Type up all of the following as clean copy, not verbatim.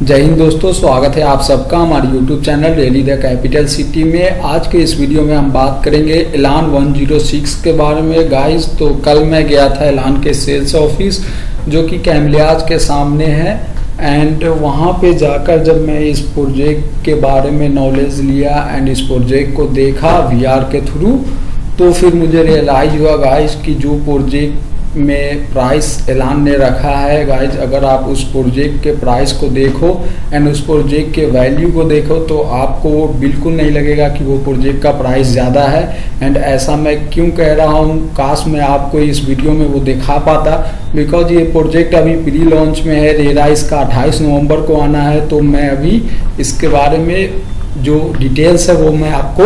जय हिंद दोस्तों, स्वागत है आप सबका हमारे YouTube channel rally the capital city में। आज के इस वीडियो में हम बात करेंगे एलान 106 के बारे में। गाइस, तो कल मैं गया था एलान के सेल्स ऑफिस जो कि कैमलियाज के सामने है, एंड वहाँ पे जाकर जब मैं इस प्रोजेक्ट के बारे में नॉलेज लिया एंड इस प्रोजेक्ट को देखा VR के थ्रू, तो फिर मुझे रियलाइज हुआ गाइस कि जो प्रोजेक्ट में प्राइस एलान ने रखा है गाइज, अगर आप उस प्रोजेक्ट के प्राइस को देखो एंड उस प्रोजेक्ट के वैल्यू को देखो तो आपको बिल्कुल नहीं लगेगा कि वो प्रोजेक्ट का प्राइस ज़्यादा है। एंड ऐसा मैं क्यों कह रहा हूँ, काश मैं आपको इस वीडियो में वो दिखा पाता, बिकॉज ये प्रोजेक्ट अभी प्री लॉन्च में है। रेरा इसका 28 नवंबर को आना है, तो मैं अभी इसके बारे में जो डिटेल्स है वो मैं आपको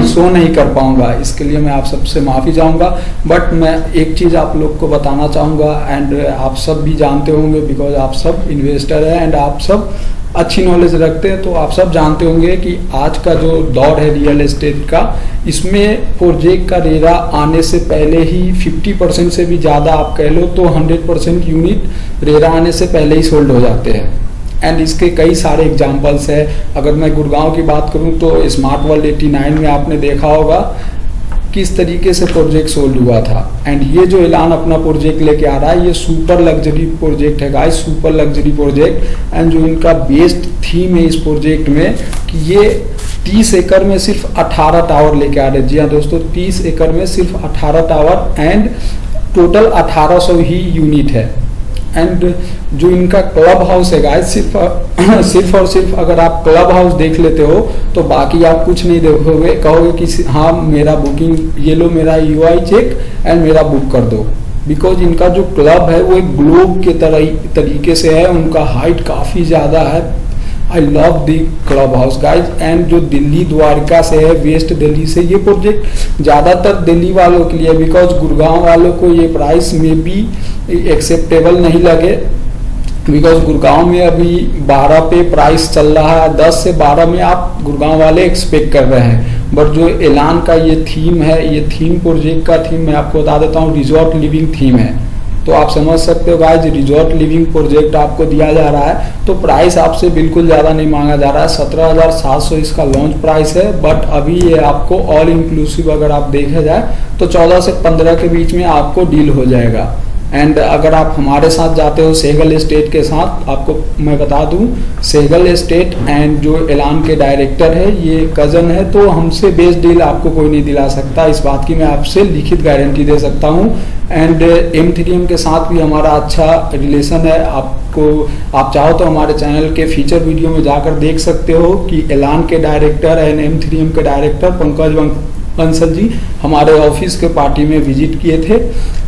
शो नहीं कर पाऊंगा। इसके लिए मैं आप सबसे माफ़ी चाहूँगा। बट मैं एक चीज़ आप लोग को बताना चाहूँगा, एंड आप सब भी जानते होंगे बिकॉज आप सब इन्वेस्टर हैं एंड आप सब अच्छी नॉलेज रखते हैं, तो आप सब जानते होंगे कि आज का जो दौर है रियल एस्टेट का, इसमें प्रोजेक्ट का रेरा आने से पहले ही 50% से भी ज़्यादा आप कह लो तो 100% यूनिट रेरा आने से पहले ही सोल्ड हो जाते हैं। एंड इसके कई सारे एग्जांपल्स है। अगर मैं गुड़गांव की बात करूं तो स्मार्ट वर्ल्ड 89 में आपने देखा होगा किस तरीके से प्रोजेक्ट सोल्ड हुआ था। एंड ये जो एलान अपना प्रोजेक्ट लेके आ रहा है, ये सुपर लग्जरी प्रोजेक्ट है guys, super luxury project. And जो इनका बेस्ट थीम है इस प्रोजेक्ट में कि ये 30 एकड़ में सिर्फ 18 टावर लेके आ रहे हैं। जी हाँ दोस्तों, 30 एकड़ में सिर्फ 18 tower and total 1800 he unit है। एंड जो इनका क्लब हाउस है गाइस, सिर्फ और सिर्फ अगर आप क्लब हाउस देख लेते हो तो बाकी आप कुछ नहीं देखोगे, कहोगे कि हाँ मेरा बुकिंग ये लो, मेरा UI चेक एंड मेरा बुक कर दो। बिकॉज इनका जो क्लब है वो एक ग्लोब के तरीके से है, उनका हाइट काफ़ी ज़्यादा है। I love the club house guys. And जो दिल्ली द्वारका से है, वेस्ट दिल्ली से, ये प्रोजेक्ट ज़्यादातर दिल्ली वालों के लिए, बिकॉज गुड़गांव वालों को ये प्राइस में भी एक्सेप्टेबल नहीं लगे, बिकॉज गुड़गांव में अभी 12 पे प्राइस चल रहा है, 10 से 12 में आप गुड़गांव वाले एक्सपेक्ट कर रहे हैं। बट जो एलान का ये थीम है, ये थीम प्रोजेक्ट का थीम मैं आपको बता देता हूँ, रिजॉर्ट लिविंग थीम है। तो आप समझ सकते हो गाइज, रिजॉर्ट लिविंग प्रोजेक्ट आपको दिया जा रहा है, तो प्राइस आपसे बिल्कुल ज़्यादा नहीं मांगा जा रहा है। 17,700 इसका लॉन्च प्राइस है, बट अभी ये आपको ऑल इंक्लूसिव अगर आप देखा जाए तो 14 से 15 के बीच में आपको डील हो जाएगा। एंड अगर आप हमारे साथ जाते हो सहगल एस्टेट के साथ, आपको मैं बता दूं सहगल एस्टेट एंड जो एलान के डायरेक्टर है ये कज़न है, तो हमसे बेस्ट डील आपको कोई नहीं दिला सकता। इस बात की मैं आपसे लिखित गारंटी दे सकता हूं। एंड M3M के साथ भी हमारा अच्छा रिलेशन है। आप चाहो तो हमारे चैनल के फीचर वीडियो में जाकर देख सकते हो कि एलान के डायरेक्टर एंड M3M के डायरेक्टर पंकज बंसल जी हमारे ऑफिस के पार्टी में विजिट किए थे।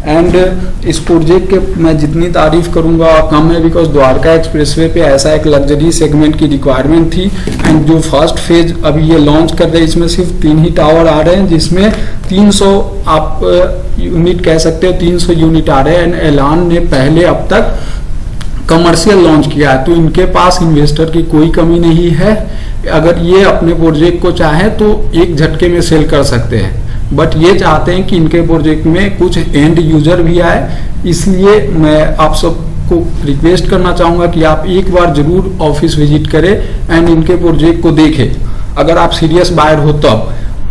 एंड इस प्रोजेक्ट के मैं जितनी तारीफ करूंगा कम है, बिकॉज द्वारका एक्सप्रेसवे पे ऐसा एक लग्जरी सेगमेंट की रिक्वायरमेंट थी। एंड जो फर्स्ट फेज अभी ये लॉन्च कर रहे हैं, इसमें सिर्फ 3 ही टावर आ रहे हैं, जिसमें 300 आप यूनिट कह सकते हो, 300 यूनिट आ रहे हैं। एंड एलान ने पहले अब तक कमर्शियल लॉन्च किया है, तो इनके पास इन्वेस्टर की कोई कमी नहीं है। अगर ये अपने प्रोजेक्ट को चाहे तो एक झटके में सेल कर सकते हैं, बट ये चाहते हैं कि इनके प्रोजेक्ट में कुछ एंड यूजर भी आए। इसलिए मैं आप सबको रिक्वेस्ट करना चाहूँगा कि आप एक बार जरूर ऑफिस विजिट करें एंड इनके प्रोजेक्ट को देखें, अगर आप सीरियस बायर हो तब।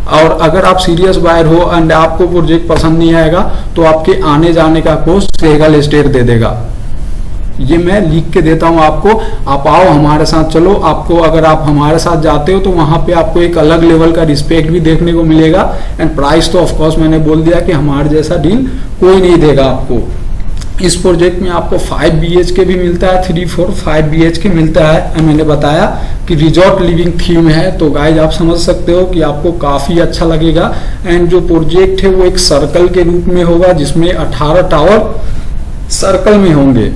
और अगर आप सीरियस बायर हो एंड आपको प्रोजेक्ट पसंद नहीं आएगा तो आपके आने जाने का कॉस्ट सहगल एस्टेट दे देगा। ये मैं लिख के देता हूँ आपको, आप आओ हमारे साथ चलो। आपको अगर आप हमारे साथ जाते हो तो वहाँ पे आपको एक अलग लेवल का रिस्पेक्ट भी देखने को मिलेगा। एंड प्राइस तो ऑफकोर्स मैंने बोल दिया कि हमारे जैसा डील कोई नहीं देगा आपको। इस प्रोजेक्ट में आपको 5 BHK भी मिलता है, 3, 4, 5 BHK मिलता है। मैंने बताया कि रिजॉर्ट लिविंग थीम है, तो गाइज आप समझ सकते हो कि आपको काफ़ी अच्छा लगेगा। एंड जो प्रोजेक्ट है वो एक सर्कल के रूप में होगा, जिसमें 18 टावर सर्कल में होंगे।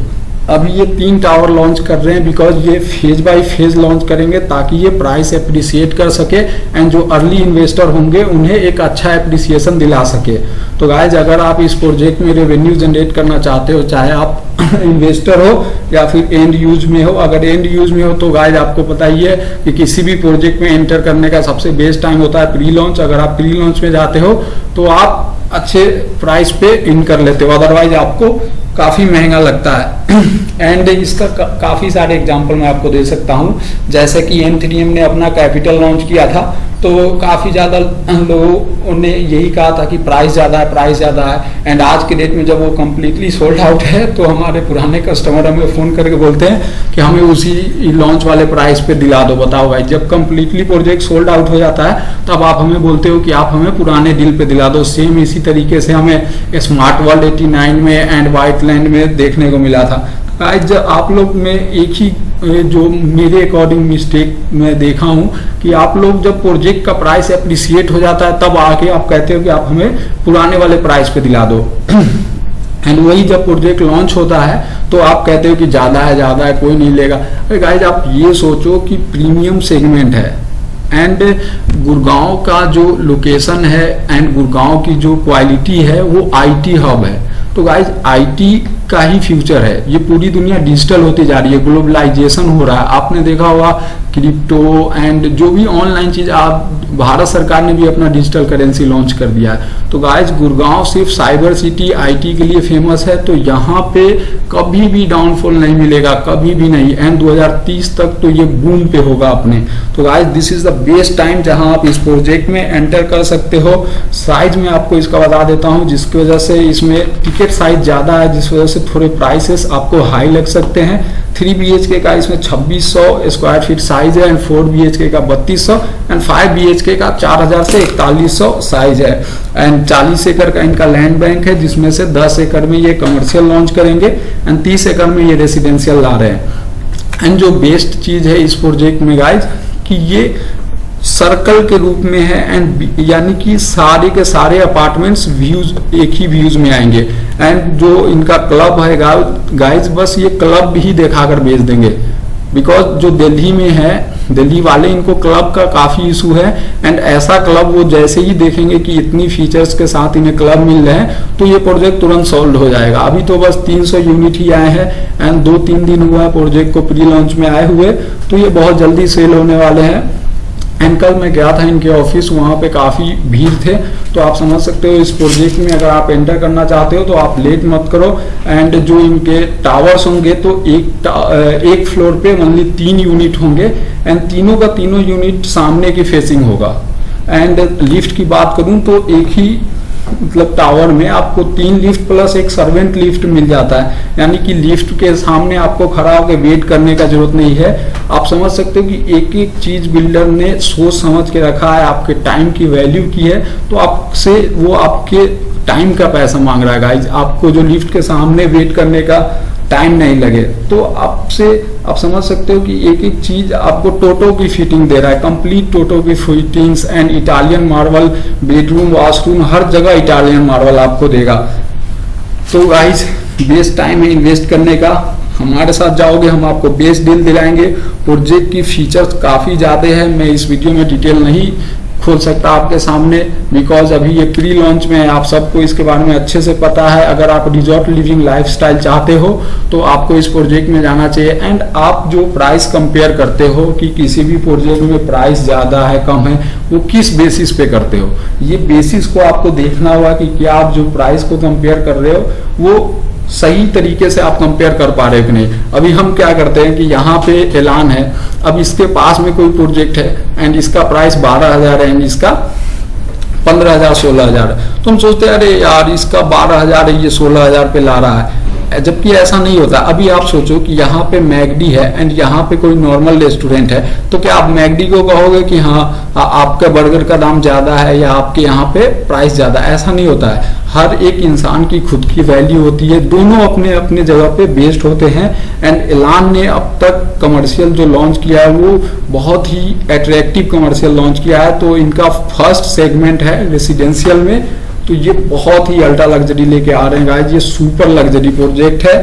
अभी ये 3 टावर लॉन्च कर रहे हैं, बिकॉज ये फेज बाय फेज लॉन्च करेंगे ताकि ये प्राइस एप्रिसिएट कर सके एंड जो अर्ली इन्वेस्टर होंगे उन्हें एक अच्छा एप्रिसिएशन दिला सके। तो गाइज अगर आप इस प्रोजेक्ट में रेवेन्यू जनरेट करना चाहते हो, चाहे आप इन्वेस्टर हो या फिर एंड यूज में हो, अगर एंड यूज में हो तो गाइज आपको पता ही है कि किसी भी प्रोजेक्ट में एंटर करने का सबसे बेस्ट टाइम होता है प्री लॉन्च। अगर आप प्री लॉन्च में जाते हो तो आप अच्छे प्राइस पे इन कर लेते हो, अदरवाइज आपको काफ़ी महंगा लगता है। एंड इसका काफ़ी सारे एग्जांपल मैं आपको दे सकता हूँ, जैसे कि M3M ने अपना कैपिटल लॉन्च किया था, तो काफ़ी ज़्यादा लोगों ने यही कहा था कि प्राइस ज़्यादा है, प्राइस ज़्यादा है। एंड आज के डेट में जब वो कम्प्लीटली सोल्ड आउट है, तो हमारे पुराने कस्टमर हमें फ़ोन करके बोलते हैं कि हमें उसी लॉन्च वाले प्राइस पे दिला दो। बताओ भाई, जब कम्प्लीटली प्रोजेक्ट सोल्ड आउट हो जाता है तब आप हमें बोलते हो कि आप हमें पुराने डील पे दिला दो। सेम इसी तरीके से हमें स्मार्ट वर्ल्ड 89 में एंड व्हाइट लैंड में देखने को मिला था। आज आप लोग में एक ही जो मेरे अकॉर्डिंग मिस्टेक मैं देखा हूँ कि आप लोग जब प्रोजेक्ट का प्राइस अप्रिसिएट हो जाता है तब आके आप कहते हो कि आप हमें पुराने वाले प्राइस पे दिला दो। एंड वही जब प्रोजेक्ट लॉन्च होता है तो आप कहते हो कि ज़्यादा है, कोई नहीं लेगा। अरे गाइज, आप ये सोचो कि प्रीमियम सेगमेंट है एंड गुड़गांव का जो लोकेशन है एंड गुड़गांव की जो क्वालिटी है वो आईटी हब है। तो गाइज, आईटी का ही फ्यूचर है। ये पूरी दुनिया डिजिटल होती जा रही है, ग्लोबलाइजेशन हो रहा है। आपने देखा होगा क्रिप्टो एंड जो भी ऑनलाइन चीज, आप भारत सरकार ने भी अपना डिजिटल करेंसी लॉन्च कर दिया है। तो गाइज, गुड़गांव सिर्फ साइबर सिटी आईटी के लिए फेमस है, तो यहाँ पे कभी भी डाउनफॉल नहीं मिलेगा, कभी भी नहीं। एंड 2030 तक तो ये बूम पे होगा अपने। तो guys, this is the best time जहां आप इस प्रोजेक्ट में एंटर कर सकते हो। साइज में आपको इसका बता देता हूँ, जिसकी वजह से इसमें टिकट साइज ज्यादा है, जिस वजह से थोड़े प्राइसेस आपको हाई लग सकते हैं। 3 BHK का इसमें 2600 स्क्वायर फीट साइज है एंड 4 BHK का 3200 एंड 5 BHK का 4000 से 4100 साइज है। एंड 40 एकड़ का इनका लैंड बैंक है, जिसमें से 10 एकड़ में ये कमर्शियल लॉन्च करेंगे एंड 30 एकड़ में ये रेसिडेंशियल ला रहे हैं। एंड जो बेस्ट चीज है इस प्रोजेक्ट में गाइज कि ये सर्कल के रूप में है एंड यानी कि सारे के सारे अपार्टमेंट्स व्यूज एक ही व्यूज में आएंगे। एंड जो इनका क्लब है गाइज, बस ये क्लब ही दिखाकर बेच देंगे, बिकॉज जो दिल्ली में है, दिल्ली वाले इनको क्लब का काफी इशू है। एंड ऐसा क्लब वो जैसे ही देखेंगे कि इतनी फीचर्स के साथ इन्हें क्लब मिल रहे हैं तो ये प्रोजेक्ट तुरंत सॉल्व हो जाएगा। अभी तो बस 300 यूनिट ही आए हैं एंड 2-3 दिन हुआ है प्रोजेक्ट को प्री लॉन्च में आए हुए, तो ये बहुत जल्दी सेल होने वाले हैं। एंड कल मैं गया था इनके ऑफिस, वहाँ पे काफ़ी भीड़ थे, तो आप समझ सकते हो इस प्रोजेक्ट में अगर आप एंटर करना चाहते हो तो आप लेट मत करो। एंड जो इनके टावर्स होंगे तो एक फ्लोर पे ओनली 3 यूनिट होंगे एंड तीनों का तीनों यूनिट सामने की फेसिंग होगा। एंड लिफ्ट की बात करूं तो एक ही मतलब टावर में आपको 3 लिफ्ट प्लस एक सर्वेंट लिफ्ट मिल जाता है, यानी कि लिफ्ट के सामने आपको खड़ा होकर वेट करने का जरूरत नहीं है। आप समझ सकते हो कि एक एक चीज बिल्डर ने सोच समझ के रखा है, आपके टाइम की वैल्यू की है, तो आपसे वो आपके टाइम का पैसा मांग रहा है गाइज। आपको जो लिफ्ट के सामने वेट करने का टाइम नहीं लगे, तो आपसे आप समझ सकते हो कि एक एक चीज आपको टोटो की फिटिंग दे रहा है, कंप्लीट टोटो की fittings and Italian marble, bedroom washroom हर जगह इटालियन मार्बल आपको देगा। तो गाइज, बेस्ट टाइम है इन्वेस्ट करने का। हमारे साथ जाओगे, हम आपको बेस्ट डील दिलाएंगे। प्रोजेक्ट की फीचर्स काफी ज्यादा है, मैं इस वीडियो में डिटेल नहीं खोल सकता आपके सामने, बिकॉज अभी ये प्री लॉन्च में है, आप सबको इसके बारे में अच्छे से पता है। अगर आप रिजॉर्ट लिविंग लाइफस्टाइल चाहते हो तो आपको इस प्रोजेक्ट में जाना चाहिए। एंड आप जो प्राइस कंपेयर करते हो कि किसी भी प्रोजेक्ट में प्राइस ज्यादा है कम है, वो किस बेसिस पे करते हो, ये बेसिस को आपको देखना होगा कि क्या आप जो प्राइस को कंपेयर कर रहे हो वो सही तरीके से आप कंपेयर कर पा रहे हो कि नहीं। अभी हम क्या करते हैं कि यहाँ पे ऐलान है, अब इसके पास में कोई प्रोजेक्ट है एंड इसका प्राइस 12,000 है एंड इसका 15,000 16,000, तो हम सोचते हैं अरे यार इसका 12,000 है, ये 16,000 पे ला रहा है, जबकि ऐसा नहीं होता। अभी आप सोचो कि यहाँ पे मैगडी है एंड यहाँ पे कोई नॉर्मल रेस्टोरेंट है, तो क्या आप मैगडी को कहोगे कि हाँ आपका बर्गर का दाम ज्यादा है या आपके यहाँ पे प्राइस ज्यादा? ऐसा नहीं होता है। हर एक इंसान की खुद की वैल्यू होती है, दोनों अपने अपने जगह पे बेस्ड होते हैं। एंड एलान ने अब तक कमर्शियल जो लॉन्च किया है वो बहुत ही अट्रैक्टिव कमर्शियल लॉन्च किया है। तो इनका फर्स्ट सेगमेंट है रेसिडेंशियल में, तो ये बहुत ही अल्ट्रा लग्जरी लेके आ रहे हैं गाइस। ये सुपर लग्जरी प्रोजेक्ट है,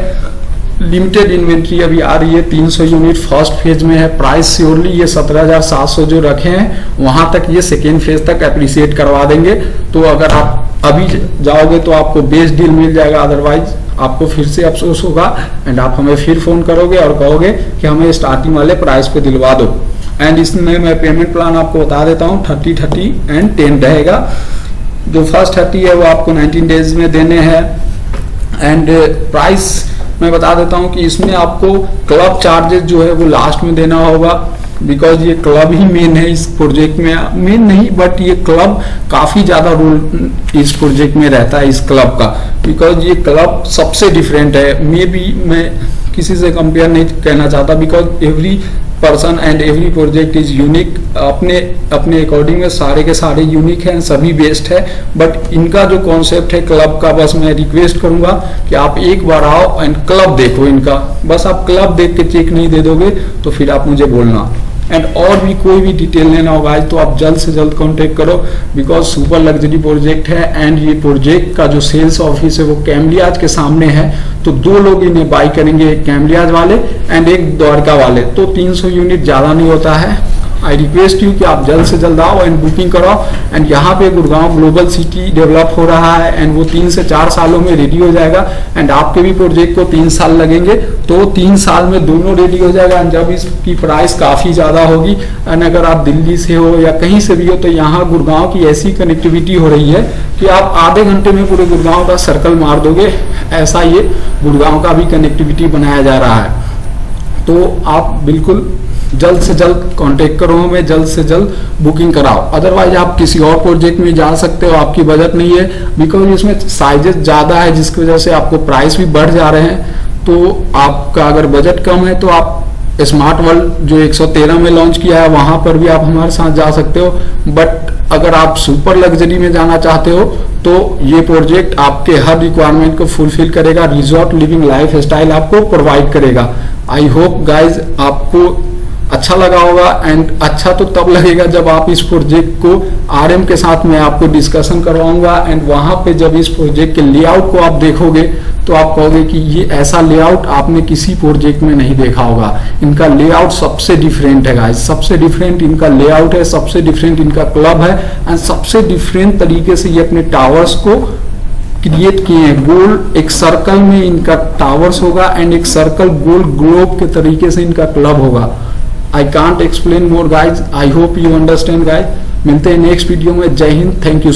लिमिटेड इन्वेंट्री अभी आ रही है, 300 यूनिट फर्स्ट फेज में है। प्राइस श्योरली ये 17,700 जो रखे हैं वहां तक ये सेकेंड फेज तक अप्रिशिएट करवा देंगे। तो अगर आप अभी जाओगे तो आपको बेस्ट डील मिल जाएगा, अदरवाइज आपको फिर से अफसोस होगा एंड आप हमें फिर फोन करोगे और कहोगे कि हमें स्टार्टिंग वाले प्राइस पे दिलवा दो। एंड इसमें मैं पेमेंट प्लान आपको बता देता हूँ, 30, 30 एंड 10 रहेगा। जो फर्स्ट 30 है वो आपको 19 डेज में देने हैं एंड प्राइस मैं बता देता हूं कि इसमें आपको क्लब चार्जेस जो है वो लास्ट में देना होगा, बिकॉज ये क्लब ही मेन है इस प्रोजेक्ट में। मेन नहीं, बट ये क्लब काफी ज्यादा रोल इस प्रोजेक्ट में रहता है, इस क्लब का, बिकॉज ये क्लब सबसे डिफरेंट है। मैं किसी से कंपेयर नहीं कहना चाहता, because every person and every project is unique. अपने अपने अकॉर्डिंग में सारे के सारे यूनिक हैं, सभी बेस्ट है। बट इनका जो कॉन्सेप्ट है क्लब का, बस मैं रिक्वेस्ट करूंगा कि आप एक बार आओ एंड क्लब देखो इनका। बस आप क्लब देख के चेक नहीं दे दोगे तो फिर आप मुझे बोलना। एंड और भी कोई भी डिटेल लेना होगा तो आप जल्द से जल्द कांटेक्ट करो, बिकॉज सुपर लग्जरी प्रोजेक्ट है। एंड ये प्रोजेक्ट का जो सेल्स ऑफिस है वो कैमलियाज के सामने है, तो 2 लोग इन्हें बाई करेंगे, एक कैमलियाज वाले एंड एक द्वारका वाले। तो 300 यूनिट ज्यादा नहीं होता है। आई रिक्वेस्ट यू कि आप जल्द से जल्द आओ एंड बुकिंग कराओ। एंड यहाँ पे गुड़गांव ग्लोबल सिटी डेवलप हो रहा है एंड वो 3 से 4 सालों में रेडी हो जाएगा। एंड आपके भी प्रोजेक्ट को 3 साल लगेंगे, तो 3 साल में दोनों रेडी हो जाएगा। एंड जब इसकी प्राइस काफी ज्यादा होगी, एंड अगर आप दिल्ली से हो या कहीं से भी हो, तो यहाँ गुड़गांव की ऐसी कनेक्टिविटी हो रही है कि आप आधे घंटे में पूरे गुड़गांव का सर्कल मार दोगे। ऐसा ये गुड़गांव का भी कनेक्टिविटी बनाया जा रहा है। तो आप बिल्कुल जल्द से जल्द कांटेक्ट करो हमें, जल्द से जल्द बुकिंग कराओ। अदरवाइज आप किसी और प्रोजेक्ट में जा सकते हो, आपकी बजट नहीं है, बिकॉज इसमें साइजेस ज्यादा है जिसकी वजह से आपको प्राइस भी बढ़ जा रहे हैं। तो आपका अगर बजट कम है तो आप स्मार्ट वर्ल्ड जो 113 में लॉन्च किया है वहां पर भी आप हमारे साथ जा सकते हो। बट अगर आप सुपर लग्जरी में जाना चाहते हो तो ये प्रोजेक्ट आपके हर रिक्वायरमेंट को फुलफिल करेगा, रिजॉर्ट लिविंग लाइफ स्टाइल आपको प्रोवाइड करेगा। आई होप गाइज आपको अच्छा लगा होगा। एंड अच्छा तो तब लगेगा जब आप इस प्रोजेक्ट को आरएम के साथ में आपको डिस्कशन करवाऊंगा। एंड वहां पे जब इस प्रोजेक्ट के लेआउट को आप देखोगे तो आप कहोगे कि ये ऐसा लेआउट आपने किसी प्रोजेक्ट में नहीं देखा होगा। इनका लेआउट सबसे डिफरेंट है गाइस, सबसे डिफरेंट इनका लेआउट है, सबसे डिफरेंट इनका क्लब है एंड सबसे डिफरेंट तरीके से ये अपने टावर्स को क्रिएट किए हैं। गोल एक सर्कल में इनका टावर्स होगा एंड एक सर्कल गोल ग्लोब के तरीके से इनका क्लब होगा। I can't explain more guys. I hope you understand guys. मिलते हैं नेक्स्ट वीडियो में। जय हिंद, थैंक यू।